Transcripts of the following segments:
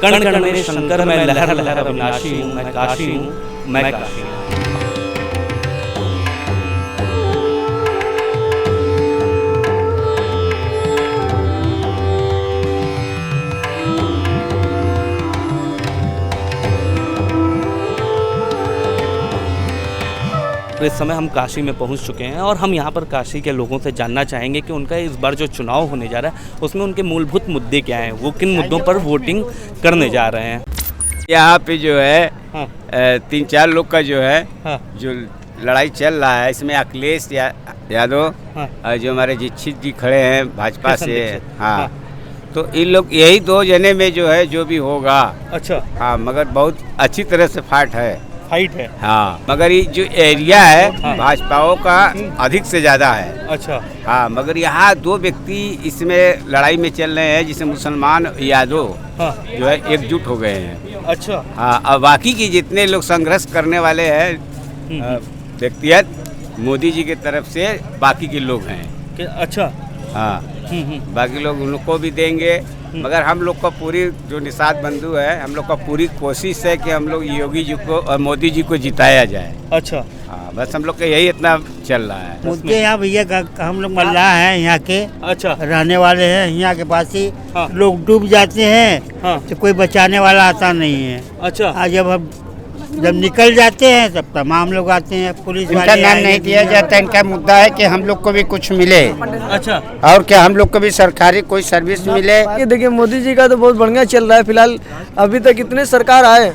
कण कण में शंकर, मैं लहर लहर अविनाशी हूँ, मैं काशी हूँ, मैं काशी हूँ। तो इस समय हम काशी में पहुंच चुके हैं और हम यहाँ पर काशी के लोगों से जानना चाहेंगे कि उनका इस बार जो चुनाव होने जा रहा है उसमें उनके मूलभूत मुद्दे क्या हैं, वो किन मुद्दों पर वोटिंग करने जा रहे हैं। यहाँ पे जो है 3-4 लोग का जो है जो लड़ाई चल रहा है, इसमें अखिलेश यादव और जो हमारे दीक्षित जी खड़े हैं भाजपा से। हाँ, तो इन लोग यही 2 जने में जो है जो भी होगा। अच्छा। हाँ, मगर बहुत अच्छी तरह से फाइट है। हाँ, मगर ये जो एरिया है भाजपाओं का अधिक से ज़्यादा है। अच्छा। हाँ, मगर यहाँ 2 व्यक्ति इसमें लड़ाई में चल रहे हैं, जिसमें मुसलमान यादव जो है एकजुट हो गए हैं। अच्छा। हाँ, और बाकी की जितने लोग संघर्ष करने वाले हैं व्यक्तिगत मोदी जी की तरफ से बाकी के लोग हैं। अच्छा। हाँ, बाकी लोग उन लोग को भी देंगे, मगर हम लोग का पूरी जो निषाद बंधु है, हम लोग का पूरी कोशिश है कि हम लोग योगी जी को और मोदी जी को जिताया जाए। अच्छा। हाँ, बस हम लोग का यही इतना चल रहा है। मुद्दे यहाँ भैया हम लोग मल्लाह हैं यहाँ के। अच्छा। रहने वाले हैं यहाँ के पास ही। लोग डूब जाते हैं तो कोई बचाने वाला आता नहीं है। अच्छा। जब निकल जाते हैं तब तमाम लोग आते हैं, पुलिस वाले। इनका नाम नहीं दिया जाता, इनका मुद्दा है कि हम लोग को भी कुछ मिले। अच्छा। और क्या हम लोग को भी सरकारी कोई सर्विस मिले। ये देखिए, मोदी जी का तो बहुत बढ़िया चल रहा है फिलहाल। अभी तक इतने सरकार आए,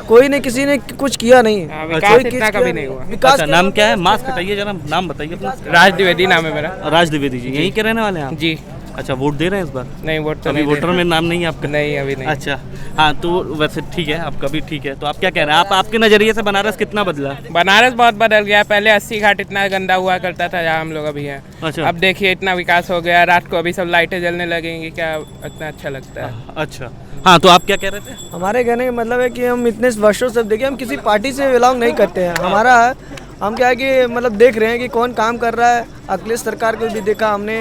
कोई ने किसी ने कुछ किया नहीं। विकास इतना कभी नहीं हुआ। विकास नाम क्या है? मास्क हटाइए जरा, नाम बताइए अपना। राज द्विवेदी नाम है मेरा। राज द्विवेदी जी यहीं के रहने वाले हैं आप? जी। अच्छा, वोट दे रहे हैं इस बार? नहीं, वोट तो अभी नहीं। वोटर में नाम नहीं है आपका? नहीं, अभी नहीं। अच्छा। हाँ, तो वैसे ठीक है, आपका भी ठीक है। तो आप क्या कह रहे हैं, आपके नज़रिए से बनारस कितना बदला? बनारस बहुत बदल गया। पहले 80 घाट इतना गंदा हुआ करता था जहाँ हम लोग अभी हैं। अच्छा। अब देखिए इतना विकास हो गया, रात को अभी सब लाइटें जलने लगेंगी, क्या इतना अच्छा लगता है। अच्छा। हाँ, तो आप क्या कह रहे थे? हमारे कहने का मतलब है कि हम इतने वर्षों से देखिए, हम किसी पार्टी से बिलोंग नहीं करते हैं। हमारा हम क्या है कि मतलब देख रहे हैं कि कौन काम कर रहा है। अखिलेश सरकार को भी देखा हमने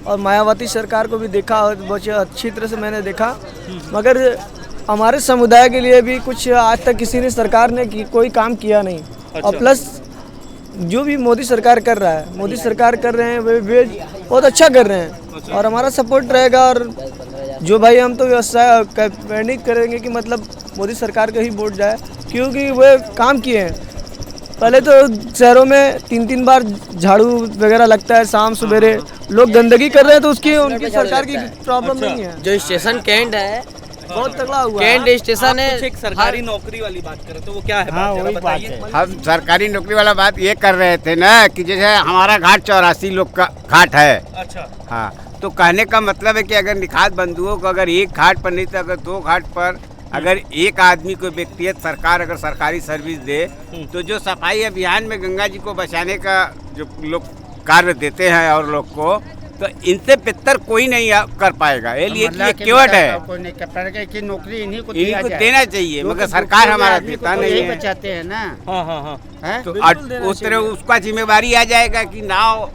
और मायावती सरकार को भी देखा, और बहुत अच्छी तरह से मैंने देखा। मगर हमारे समुदाय के लिए भी कुछ आज तक किसी ने सरकार ने कोई काम किया नहीं। अच्छा। और प्लस जो भी मोदी सरकार कर रहा है, मोदी सरकार कर रहे हैं वे बहुत अच्छा कर रहे हैं। अच्छा। और हमारा सपोर्ट रहेगा। और जो भाई हम तो व्यवसाय कैंडिडेट करेंगे कि मतलब मोदी सरकार का ही वोट जाए, क्योंकि वे काम किए हैं। पहले तो शहरों में 3-3 बार झाड़ू वगैरह लगता है, शाम सवेरे लोग गंदगी कर रहे हैं, तो उसकी उनकी सरकार की प्रॉब्लम नहीं है। जो स्टेशन कैंट है बहुत तगड़ा हुआ कैंट स्टेशन है। एक सरकारी नौकरी वाली बात करें तो वो क्या है? हाँ, वही बात है। हम सरकारी नौकरी वाला बात ये कर रहे थे ना कि जैसे हमारा घाट 84 लोग का घाट है। अच्छा। हाँ, तो कहने का मतलब है कि अगर निखात बंधुओं को अगर एक घाट पर नहीं तो अगर 2 घाट पर अगर एक आदमी को व्यक्तिगत सरकार अगर सरकारी सर्विस दे, तो जो सफाई अभियान में गंगा जी को बचाने का जो लोग कार्य देते हैं और लोग को, तो इनसे बेहतर कोई नहीं कर पाएगा। ये केवट है, कोई नहीं कर पाएगा कि नौकरी इन्हीं को देना चाहिए, मगर सरकार हमारा देता नहीं है। बचाते हैं ना। हाँ। तो उस तरह उसका जिम्मेवारी आ जाएगा कि नाव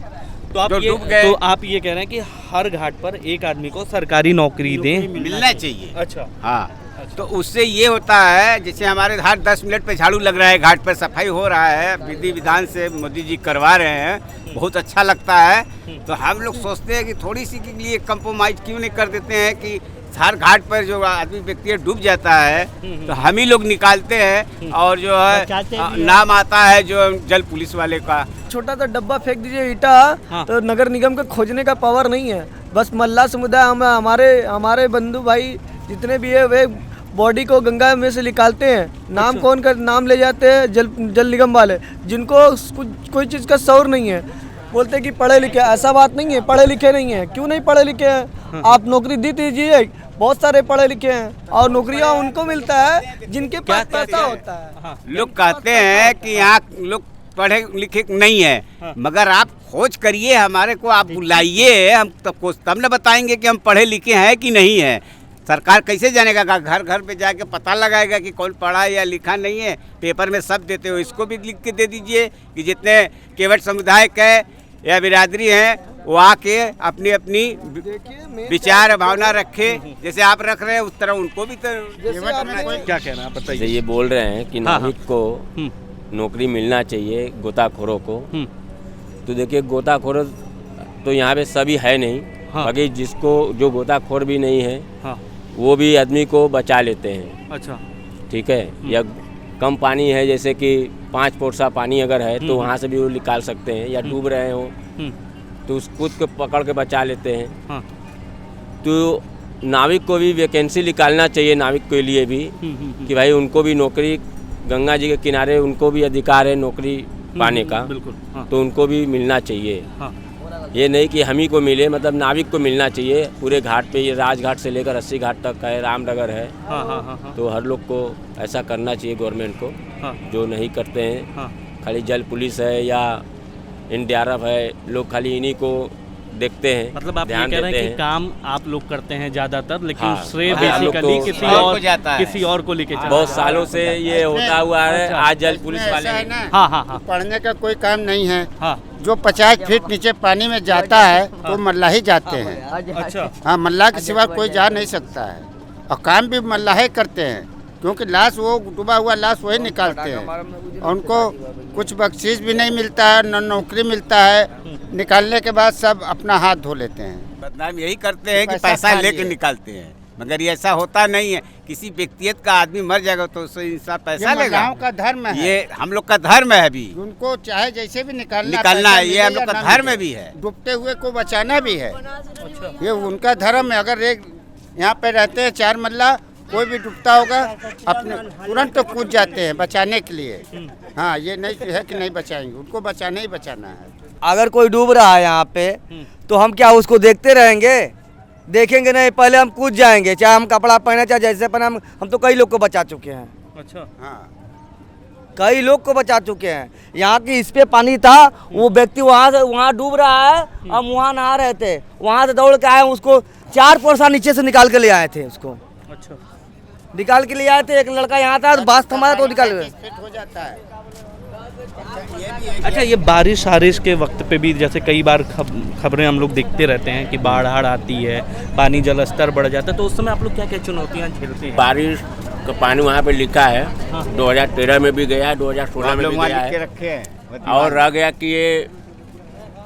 तो आप ये कह रहे हैं कि हर घाट पर एक आदमी को सरकारी नौकरी दें, मिलना चाहिए। अच्छा। हाँ। तो उससे ये होता है, जैसे हमारे घाट 10 मिनट पे झाड़ू लग रहा है, घाट पर सफाई हो रहा है, विधि विधान से मोदी जी करवा रहे हैं, बहुत अच्छा लगता है। तो हम लोग सोचते हैं कि थोड़ी सी के लिए कंप्रोमाइज क्यों नहीं कर देते हैं कि हर घाट पर जो आदमी व्यक्ति डूब जाता है तो हम ही लोग निकालते हैं, और जो है नाम आता है जो जल पुलिस वाले का। छोटा सा डब्बा फेंक दीजिए ईटा। हाँ। तो नगर निगम का खोजने का पावर नहीं है। बस मल्ला समुदाय हमारे बंधु भाई जितने भी है वे बॉडी को गंगा में से निकालते हैं। नाम अच्छा। कौन का नाम ले जाते हैं? जल निगम वाले, जिनको कोई चीज़ का शौर नहीं है। बोलते कि पढ़े लिखे, ऐसा बात नहीं है, पढ़े लिखे नहीं है। क्यों नहीं पढ़े लिखे हैं? हाँ। आप नौकरी दी दीजिए, बहुत सारे पढ़े लिखे हैं और नौकरियां उनको मिलता है जिनके पास पैसा होता है। हाँ। लोग कहते हैं कि यहाँ लोग पढ़े लिखे नहीं है। हाँ। मगर आप खोज करिए, हमारे को आप बुलाइए, हम तब न बताएंगे कि हम पढ़े लिखे हैं कि नहीं है। सरकार कैसे जानेगा? घर घर पे जाके पता लगाएगा कि कौन पढ़ा या लिखा नहीं है। पेपर में सब देते हो, इसको भी लिख के दे दीजिए कि जितने केवट समुदाय के या बिरादरी हैं वो आके अपनी अपनी विचार भावना रखे, जैसे आप रख रहे हैं उस तरह उनको भी तो क्या कहना है आप जैसे बताइए। ये बोल रहे हैं कि हाँ, नाविक को नौकरी मिलना चाहिए, गोताखोरों को। तो देखिए गोताखोर तो यहाँ पे सभी है नहीं, बाकी जिसको जो गोताखोर भी नहीं है वो भी आदमी को बचा लेते हैं। अच्छा, ठीक है, या कम पानी है जैसे कि 5 पोरसा पानी अगर है तो वहाँ से भी वो निकाल सकते हैं, या डूब रहे हो तो उस खुद को पकड़ के बचा लेते हैं। तो नाविक को भी वैकेंसी निकालना चाहिए, नाविक के लिए भी कि भाई उनको भी नौकरी, गंगा जी के किनारे उनको भी अधिकार है नौकरी पाने का, बिल्कुल। तो उनको भी मिलना चाहिए। ये नहीं कि हम ही को मिले, मतलब नाविक को मिलना चाहिए पूरे घाट पे। ये राजघाट से लेकर 80 घाट तक है, रामनगर है। तो हर लोग को ऐसा करना चाहिए गवर्नमेंट को, जो नहीं करते हैं। खाली जल पुलिस है या NDRF है, लोग खाली इन्हीं को देखते हैं, मतलब आप ये ध्यान कह रहे देते हैं कि हैं। काम आप लोग करते हैं ज़्यादातर, लेकिन हाँ, श्रेय हाँ, हम लोग बेसिकली तो किसी और और को जाता है। किसी और को लेके चला बहुत जाता है। सालों से ये होता हुआ है, आज जल पुलिस वाले ऐसा है ना, हाँ। पढ़ने का कोई काम नहीं है। हाँ, जो 50 फीट नीचे पानी में जाता है तो मल्लाही जाते हैं। अच्छा, हाँ, मल्लाह के सिवा कोई जा नहीं सकता है, और काम भी मल्लाहे करते हैं, क्योंकि लाश वो डूबा हुआ लाश वही निकालते हैं। और उनको कुछ बख्शीश भी नहीं मिलता है, न नौकरी मिलता है। निकालने के बाद सब अपना हाथ धो लेते हैं। बदनाम यही करते हैं कि पैसा पैसा खा लेके लिए। निकालते हैं, मगर ये ऐसा होता नहीं है। किसी व्यक्तिगत का आदमी मर जाएगा तो उससे इंसान पैसा ये लेगा। महिलाओं का धर्म है, ये हम लोग का धर्म है भी, उनको चाहे जैसे भी निकालना निकालना पैसा है, ये मिले हम लोग या का ना धर्म मिले। भी है। डूबते हुए को बचाना भी है, ये उनका धर्म है। अगर एक यहाँ पे रहते हैं 4 मल्ला, कोई भी डूबता होगा अपने तुरंत तो कूद जाते हैं बचाने के लिए। हाँ, ये नहीं है कि नहीं बचाएंगे, उनको बचाना ही बचाना है। अगर कोई डूब रहा है यहाँ पे तो हम क्या उसको देखते रहेंगे? देखेंगे नहीं, पहले हम कूद जाएंगे, चाहे हम कपड़ा पहने चाहे जैसे पहने। हम तो कई लोग को बचा चुके हैं। अच्छा, हाँ, कई लोग को बचा चुके हैं। यहाँ की इस पे पानी था, वो व्यक्ति वहाँ डूब रहा है, हम वहाँ नहा रहे थे, वहाँ से दौड़ के आए, उसको 4 पोरसा नीचे से निकाल के ले आए थे। उसको अच्छा, निकाल के ले आए थे। एक लड़का यहाँ था, बास थमा तो निकाल गए। फिट हो जाता है। अच्छा, ये बारिश आरिश के वक्त पे भी जैसे कई बार खबरें हम लोग देखते रहते हैं कि बाढ़ आती है, पानी जल स्तर बढ़ जाता है, तो उस समय आप लोग क्या क्या चुनौतियाँ झेलते हैं? बारिश का पानी वहाँ पे लिखा है, 2013 में भी गया, 2016 हम में लोग भी वहाँ गया लिख के है। रखे हैं। और रह गया कि ये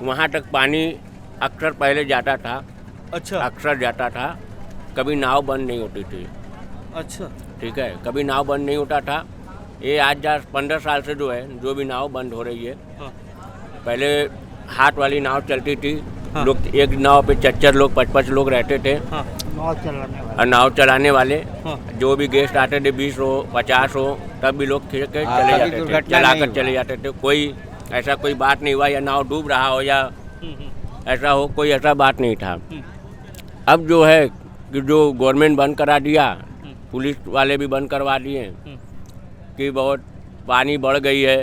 वहाँ तक पानी अक्सर पहले जाता था, अच्छा, अक्सर जाता था, कभी नाव बंद नहीं होती थी। अच्छा, ठीक है, कभी नाव बंद नहीं होता था। ये आज 15 साल से जो है, जो भी नाव बंद हो रही है। पहले हाथ वाली नाव चलती थी, लोग एक नाव पे 4 लोग 5 लोग रहते थे। और नाव चलाने वाले जो भी गेस्ट आते थे, 20 हो 50 हो, तब भी लोग खींच के चले कभी जाते थे, दुर्घटना चलाकर नहीं चले जाते थे। कोई ऐसा कोई बात नहीं हुआ, या नाव डूब रहा हो या ऐसा हो, कोई ऐसा बात नहीं था। अब जो है कि जो गवर्नमेंट बंद करा दिया, पुलिस वाले भी बंद करवा दिए कि बहुत पानी बढ़ गई है,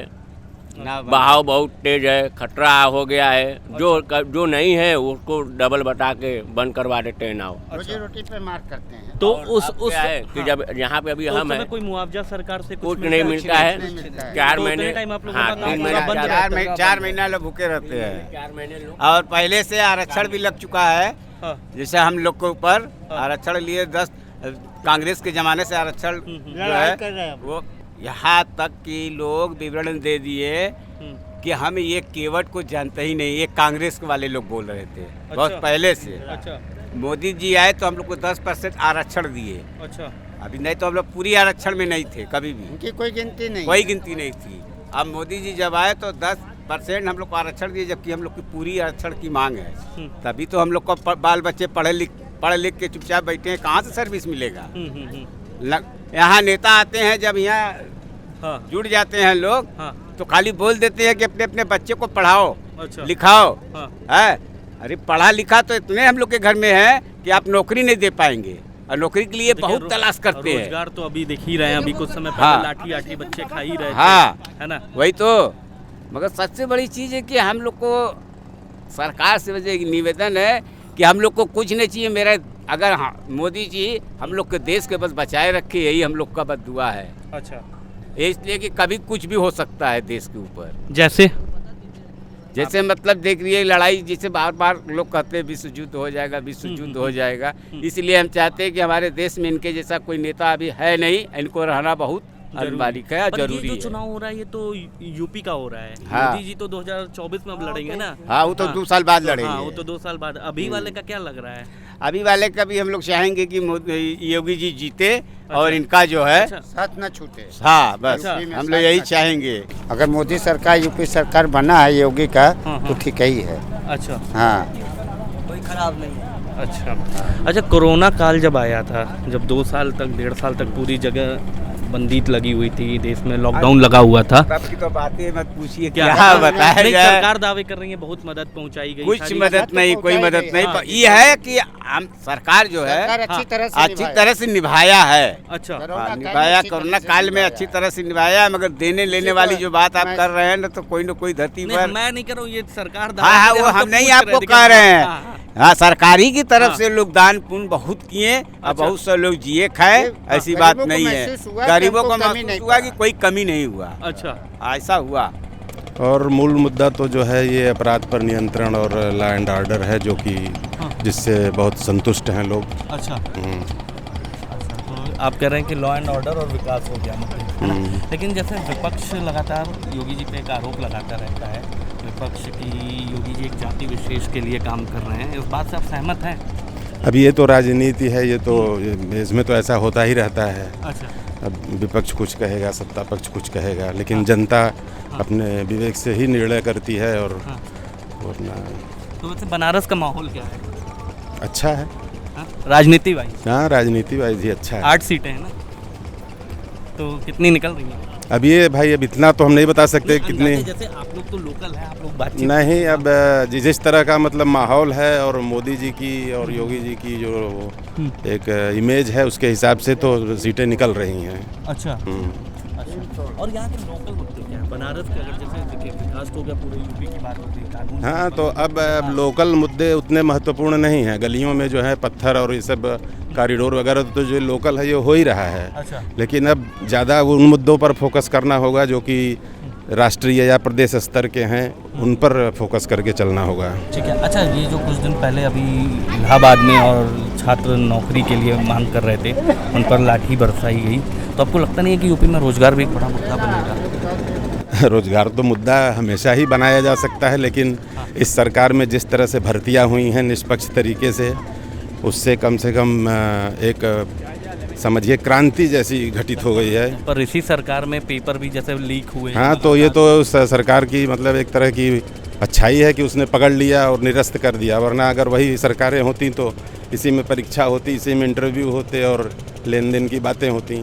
बहाव बहुत तेज है, खतरा हो गया है। जो नहीं है उसको डबल बता के बंद करवा देते हैं नाव। रोजी रोटी पे मार करते हैं। तो और उस अब क्या है कि जब यहाँ पे अभी तो उस हम समय हैं, कोई मुआवजा सरकार से कुछ नहीं मिलता है। नहीं मिलता है। 4 तो महीने, उतने टाइम आप लोगों हाँ, का काम 3 पूरा महीने, बंद चार- रहता है। 4 महीना लोग भूखे रहते हैं। 4 महीने लोग और पहले से आरक्षण भी लग चुका है। जैसे हम लोग के ऊपर आरक्षण लिए 10 कांग्रेस के जमाने से आरक्षण जो लड़ाई कर रहे है हैं। वो यहाँ तक कि लोग विवरण दे दिए कि हम ये केवट को जानते ही नहीं, ये कांग्रेस वाले लोग बोल रहे थे बहुत पहले से। अच्छा, मोदी जी आए तो हम लोग को 10% आरक्षण दिए। अच्छा, अभी नहीं तो हम लोग पूरी आरक्षण में नहीं थे कभी भी, उनकी कोई गिनती नहीं। कोई गिनती नहीं थी। अब मोदी जी जब आए तो 10% हम लोग को आरक्षण दिए, जबकि हम लोग की पूरी आरक्षण की मांग है। तभी तो हम लोग को बाल बच्चे पढ़ लिख के चुपचाप बैठे हैं, कहाँ से सर्विस मिलेगा। यहाँ नेता आते हैं, जब यहाँ जुड़ जाते हैं लोग तो खाली बोल देते हैं कि अपने अपने बच्चे को पढ़ाओ, अच्छा, लिखाओ। है, अरे पढ़ा लिखा तो इतने हम लोग के घर में है कि आप नौकरी नहीं दे पाएंगे, और नौकरी के लिए बहुत तलाश करते हैं। रोजगार तो अभी देख ही रहे हैं, अभी कुछ समय हाँ। पहले लाठी बच्चे खा ही रहे थे, हाँ, है ना? वही तो। मगर सबसे बड़ी चीज़ है कि हम लोग को सरकार से वजह निवेदन है कि हम लोग को कुछ नहीं चाहिए। मेरा अगर मोदी जी हम लोग के देश के बस बचाए रखे, यही हम लोग का बस दुआ है। अच्छा, इसलिए कि कभी कुछ भी हो सकता है देश के ऊपर। जैसे जैसे मतलब देख रही है लड़ाई, जैसे बार बार लोग कहते हैं विश्व युद्ध हो जाएगा, विश्व युद्ध हो जाएगा। इसलिए हम चाहते हैं कि हमारे देश में इनके जैसा कोई नेता अभी है नहीं, इनको रहना बहुत अनिवार्य है, जरूरी है। है। चुनाव हो रहा है ये तो यूपी का हो रहा है। हाँ। मोदी जी तो 2024 में अब लड़ेंगे ना। हाँ, वो तो 2 साल बाद लड़ेंगे। हाँ, वो तो 2 साल बाद। अभी वाले का क्या लग रहा है? अभी वाले का भी हम लोग चाहेंगे कि योगी जी जीते और इनका जो है साथ न छूटे। हाँ, बस अच्छा। हम लोग यही चाहेंगे। अगर मोदी सरकार यूपी सरकार बना है योगी का तो ठीक ही है। अच्छा। हाँ, कोई खराब नहीं है। अच्छा, कोरोना काल जब आया था, जब 2 साल तक 1.5 साल तक पूरी जगह बंदी लगी हुई थी, देश में लॉकडाउन लगा हुआ था। तब की तो बातें मत पूछिए, क्या बताया बताया जाए। सरकार दावे कर रही है बहुत मदद पहुंचाई गई। कुछ मदद नहीं, कोई मदद नहीं। ये है कि हम सरकार जो है अच्छी तरह से निभाया है। अच्छा। निभाया, कोरोना काल में अच्छी तरह से निभाया है। मगर देने लेने वाली जो बात आप कर रहे हैं ना, तो कोई धरती पर। मैं नहीं कर रहा हूँ, ये सरकार। हाँ, वो हम नहीं आपको कह रहे हैं। हाँ, सरकारी की तरफ से लोग दान पुण्य बहुत किए और बहुत से लोग जिए खाए, ऐसी बात नहीं है। गरीबों को महसूस हुआ कि कोई कमी नहीं हुआ। अच्छा, ऐसा हुआ। और मूल मुद्दा तो जो है ये अपराध पर नियंत्रण और लॉ एंड ऑर्डर है, जो कि जिससे बहुत संतुष्ट हैं लोग। अच्छा। तो आप कह रहे हैं कि लॉ एंड ऑर्डर और विकास हो गया, लेकिन जैसे विपक्ष लगातार योगी जी पे एक आरोप लगाता रहता है, विपक्ष की योगी जी एक जाति विशेष के लिए काम कर रहे हैं, इस बात से आप सहमत हैं? अब ये तो राजनीति है, ये तो इसमें तो ऐसा होता ही रहता है। अच्छा। अब विपक्ष कुछ कहेगा, सत्ता पक्ष कुछ कहेगा, लेकिन जनता अपने विवेक से ही निर्णय करती है। और वरना तो वैसे बनारस का माहौल क्या है? अच्छा है। राजनीति वाइज? हाँ, राजनीति वाइज ही अच्छा है। 8 सीटें हैं ना, तो कितनी निकल रही हैं? अब ये भाई, अब इतना तो हम नहीं बता सकते कितने। जैसे आप लोग तो लोकल हैं, आप लोग बातचीत नहीं, अब जिस तरह का मतलब माहौल है और मोदी जी की और योगी जी की जो एक इमेज है, उसके हिसाब से तो सीटें निकल रही हैं। अच्छा। और यहाँ के लोकल मुद्दे क्या है? बनारस के अगर जैसे देखिए, विकास तो हो गया, पूरे यूपी की बात होती है, कानून। हाँ, तो अब लोकल मुद्दे उतने महत्वपूर्ण नहीं हैं। गलियों में जो है पत्थर और ये सब कॉरिडोर वगैरह तो जो लोकल है ये हो ही रहा है। अच्छा। लेकिन अब ज़्यादा उन मुद्दों पर फोकस करना होगा जो कि राष्ट्रीय या प्रदेश स्तर के हैं, उन पर फोकस करके चलना होगा। ठीक है। अच्छा, ये जो कुछ दिन पहले अभी इलाहाबाद में और छात्र नौकरी के लिए मांग कर रहे थे, उन पर लाठी बरसाई गई, तो आपको लगता नहीं है कि यूपी में रोजगार भी एक बड़ा मुद्दा बनेगा? रोजगार तो मुद्दा हमेशा ही बनाया जा सकता है, लेकिन इस सरकार में जिस तरह से भर्तियां हुई हैं निष्पक्ष तरीके से, उससे कम से कम एक समझिए क्रांति जैसी घटित हो गई है। पर इसी सरकार में पेपर भी जैसे लीक हुए। हाँ, तो ये तो सरकार की मतलब एक तरह की अच्छाई है कि उसने पकड़ लिया और निरस्त कर दिया। वरना अगर वही सरकारें होती तो इसी में परीक्षा होती, इसी में इंटरव्यू होते और लेन देन की बातें होती।